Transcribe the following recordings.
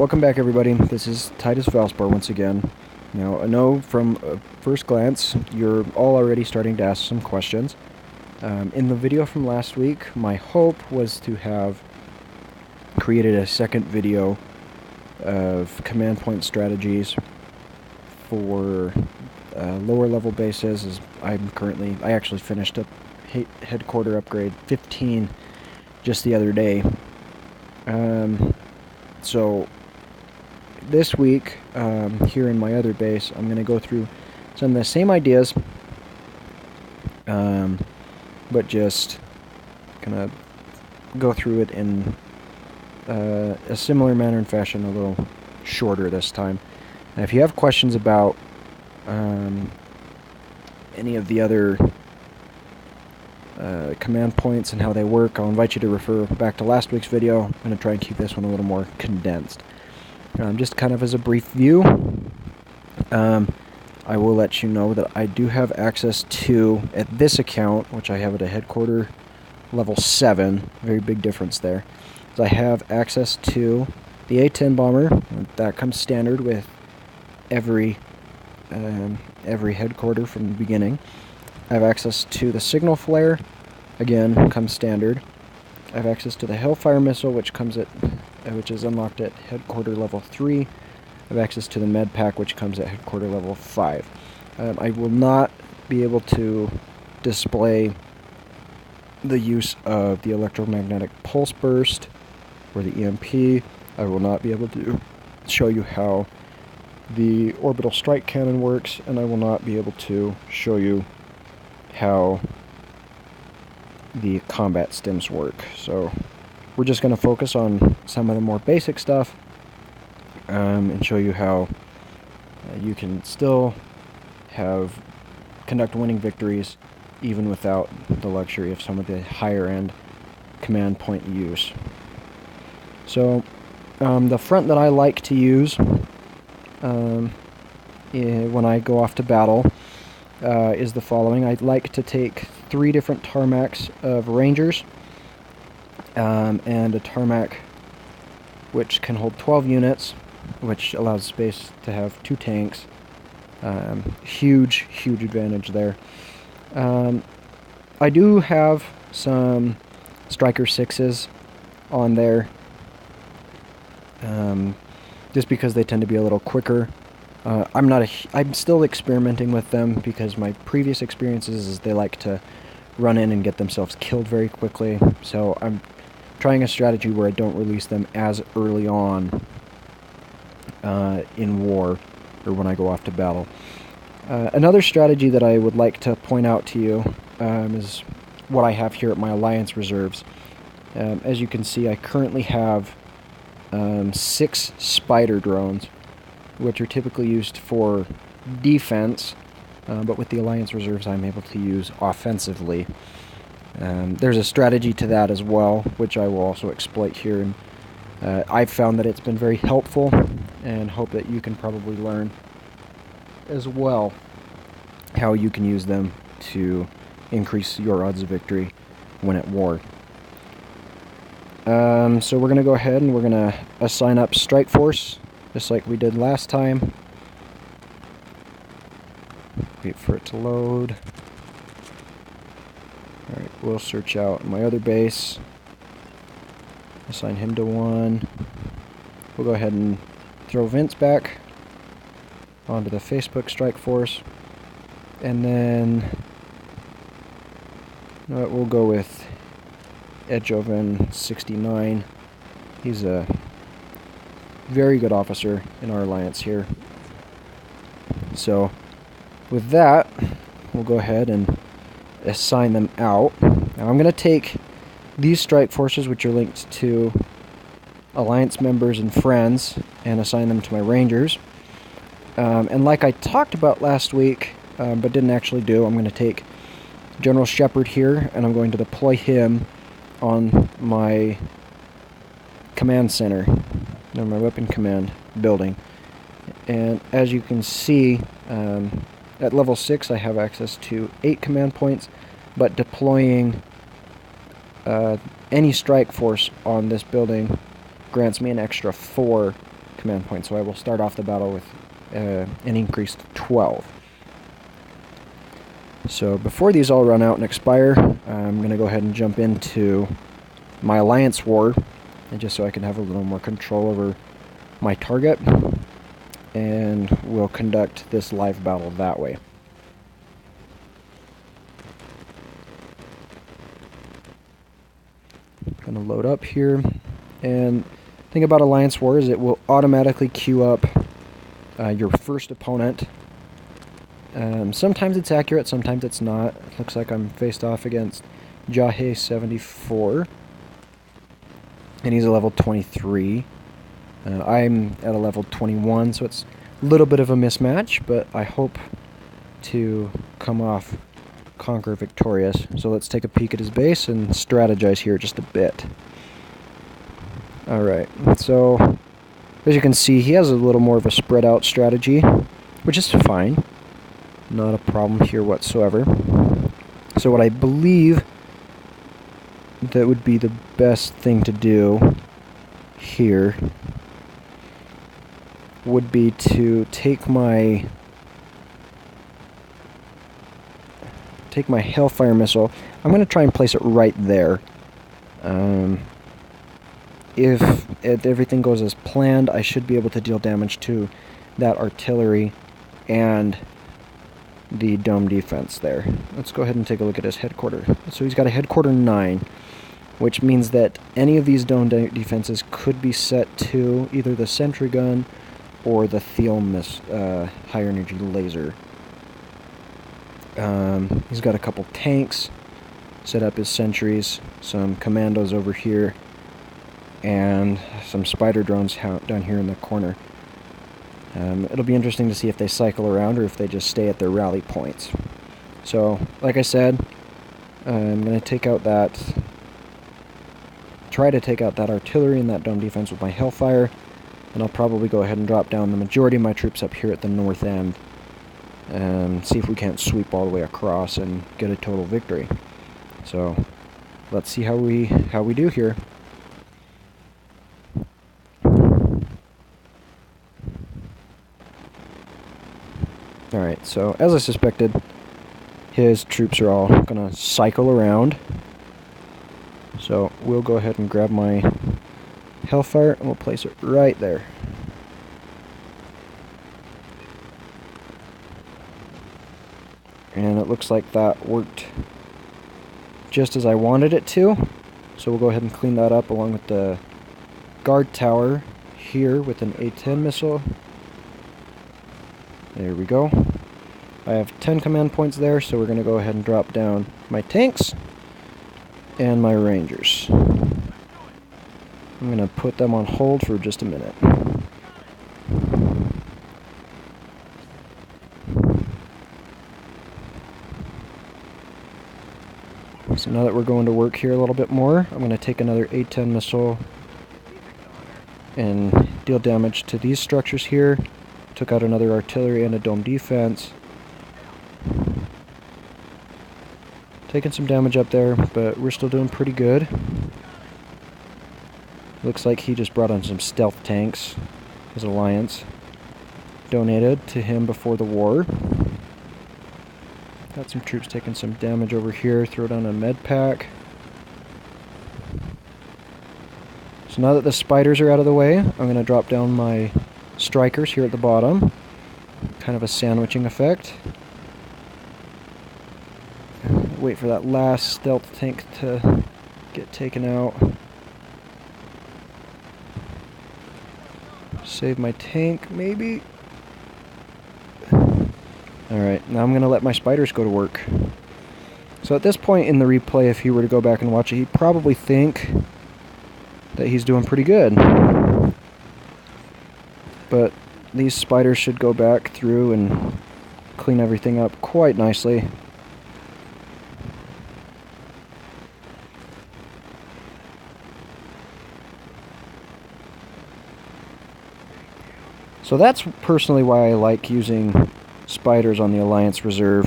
welcome back everybody. This is Titus Valspar once again. Now, I know from first glance, you're all already starting to ask some questions. In the video from last week, my hope was to have created a second video of command point strategies for lower level bases. As I actually finished up headquarter upgrade 15 just the other day. So this week, here in my other base, I'm going to go through some of the same ideas, but just kind of go through it in a similar manner and fashion, a little shorter this time. Now, if you have questions about any of the other command points and how they work, I'll invite you to refer back to last week's video. I'm going to try and keep this one a little more condensed. Just kind of as a brief view, I will let you know that I do have access to, at this account, which I have at a headquarter level 7, very big difference there, is I have access to the A-10 bomber. That comes standard with every headquarter from the beginning. I have access to the signal flare, again, comes standard. I have access to the Hellfire missile, which is unlocked at headquarter level 3. I have access to the med pack, which comes at headquarter level 5. I will not be able to display the use of the electromagnetic pulse burst or the EMP. I will not be able to show you how the orbital strike cannon works, and I will not be able to show you how the combat stims work. So we're just going to focus on some of the more basic stuff and show you how you can still conduct winning victories even without the luxury of some of the higher end command point use. So the front that I like to use when I go off to battle is the following. I'd like to take 3 different tarmacs of Rangers and a tarmac which can hold 12 units, which allows space to have 2 tanks. Huge advantage there. I do have some Striker 6s on there, just because they tend to be a little quicker. I'm still experimenting with them because my previous experiences is they like to run in and get themselves killed very quickly. So I'm trying a strategy where I don't release them as early on in war or when I go off to battle. Another strategy that I would like to point out to you is what I have here at my Alliance reserves. As you can see, I currently have 6 spider drones, which are typically used for defense, but with the Alliance reserves I'm able to use offensively. There's a strategy to that as well, which I will also exploit here, and I've found that it's been very helpful, and hope that you can probably learn as well how you can use them to increase your odds of victory when at war. So we're going to go ahead and we're going to assign up Strike Force, just like we did last time. Wait for it to load. Alright, we'll search out my other base. Assign him to 1. We'll go ahead and throw Vince back onto the Facebook Strike Force. And then we'll go with Edjoven 69. He's a very good officer in our alliance here. So with that, we'll go ahead and assign them out. Now I'm going to take these strike forces, which are linked to alliance members and friends, and assign them to my Rangers. And like I talked about last week, but didn't actually do, I'm going to take General Shepard here, and I'm going to deploy him on my command center, or my weapon command building. And as you can see, at level 6 I have access to 8 command points, but deploying any strike force on this building grants me an extra 4 command points, so I will start off the battle with an increased 12. So before these all run out and expire, I'm going to go ahead and jump into my alliance war, and just so I can have a little more control over my target, and we'll conduct this live battle that way. Going to load up here, and the thing about alliance war is it will automatically queue up your first opponent. Sometimes it's accurate, sometimes it's not. It looks like I'm faced off against Jahe 74, and he's a level 23. I'm at a level 21, so it's a little bit of a mismatch, but I hope to come off conquer victorious. So let's take a peek at his base and strategize here just a bit. Alright, so as you can see, he has a little more of a spread out strategy, which is fine. Not a problem here whatsoever. So what I believe that would be the best thing to do here would be to take my Hellfire missile. I'm going to try and place it right there. If everything goes as planned, I should be able to deal damage to that artillery and the dome defense there. Let's go ahead and take a look at his headquarters. So he's got a headquarter 9, which means that any of these dome defenses could be set to either the sentry gun or the Thiel higher energy laser. He's got a couple tanks set up as sentries, some commandos over here, and some spider drones down here in the corner. It'll be interesting to see if they cycle around or if they just stay at their rally points. So, like I said, I'm going to try to take out that artillery and that dome defense with my Hellfire, and I'll probably go ahead and drop down the majority of my troops up here at the north end and see if we can't sweep all the way across and get a total victory. So, let's see how we do here. Alright, so as I suspected, his troops are all going to cycle around. So we'll go ahead and grab my Hellfire and we'll place it right there. And it looks like that worked just as I wanted it to. So we'll go ahead and clean that up along with the guard tower here with an A-10 missile. There we go. I have 10 command points there, so we're going to go ahead and drop down my tanks and my rangers. I'm going to put them on hold for just a minute. So now that we're going to work here a little bit more, I'm going to take another A-10 missile and deal damage to these structures here. Took out another artillery and a dome defense. Taking some damage up there, but we're still doing pretty good. Looks like he just brought on some stealth tanks. His alliance donated to him before the war. Got some troops taking some damage over here. Throw down a med pack. So now that the spiders are out of the way, I'm going to drop down my strikers here at the bottom. Kind of a sandwiching effect. Wait for that last stealth tank to get taken out. Save my tank, maybe? Alright, now I'm going to let my spiders go to work. So at this point in the replay, if he were to go back and watch it, he'd probably think that he's doing pretty good. But these spiders should go back through and clean everything up quite nicely. So that's personally why I like using spiders on the Alliance Reserve.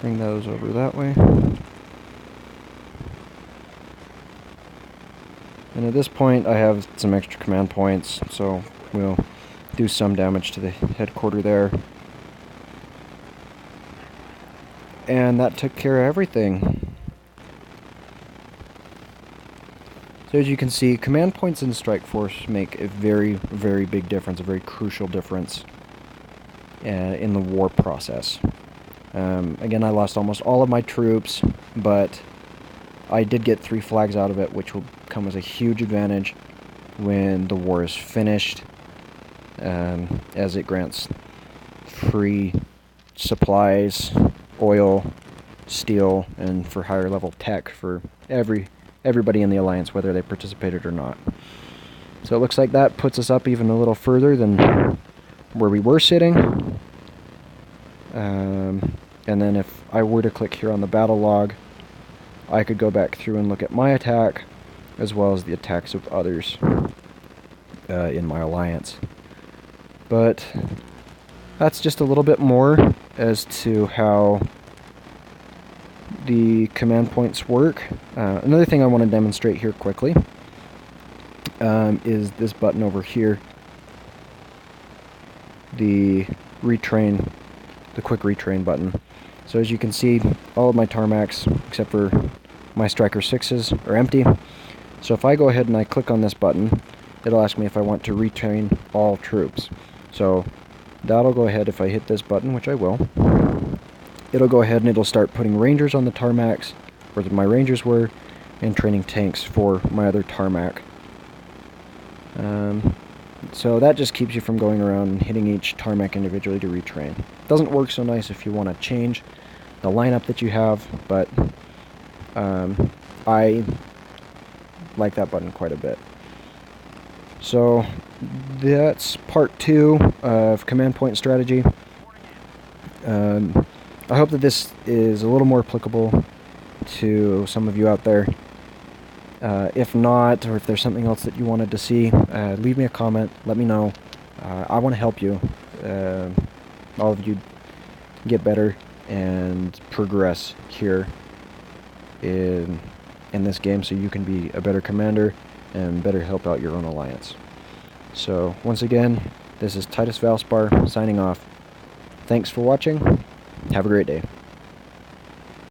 Bring those over that way. And at this point I have some extra command points, so we'll do some damage to the headquarter there. And that took care of everything. So as you can see, command points in Strike Force make a very, very big difference, a very crucial difference in the war process. Again, I lost almost all of my troops, but I did get 3 flags out of it, which will come as a huge advantage when the war is finished, as it grants free supplies, oil, steel, and for higher level tech for everybody in the Alliance, whether they participated or not. So it looks like that puts us up even a little further than where we were sitting. And then if I were to click here on the battle log, I could go back through and look at my attack, as well as the attacks of others in my Alliance. But that's just a little bit more as to how the command points work. Another thing I want to demonstrate here quickly is this button over here, the retrain, the quick retrain button. So as you can see, all of my tarmacs, except for my Striker 6s, are empty. So if I go ahead and I click on this button, it'll ask me if I want to retrain all troops. So that'll go ahead, if I hit this button, which I will, it'll go ahead and it'll start putting rangers on the tarmacs, where my rangers were, and training tanks for my other tarmac. So that just keeps you from going around and hitting each tarmac individually to retrain. Doesn't work so nice if you want to change the lineup that you have, but I like that button quite a bit. So that's part 2 of command point strategy. I hope that this is a little more applicable to some of you out there. If not, or if there's something else that you wanted to see, leave me a comment, let me know. I want to help you, all of you, get better and progress here in this game, so you can be a better commander and better help out your own Alliance. So once again, this is Titus Valspar signing off. Thanks for watching. Have a great day.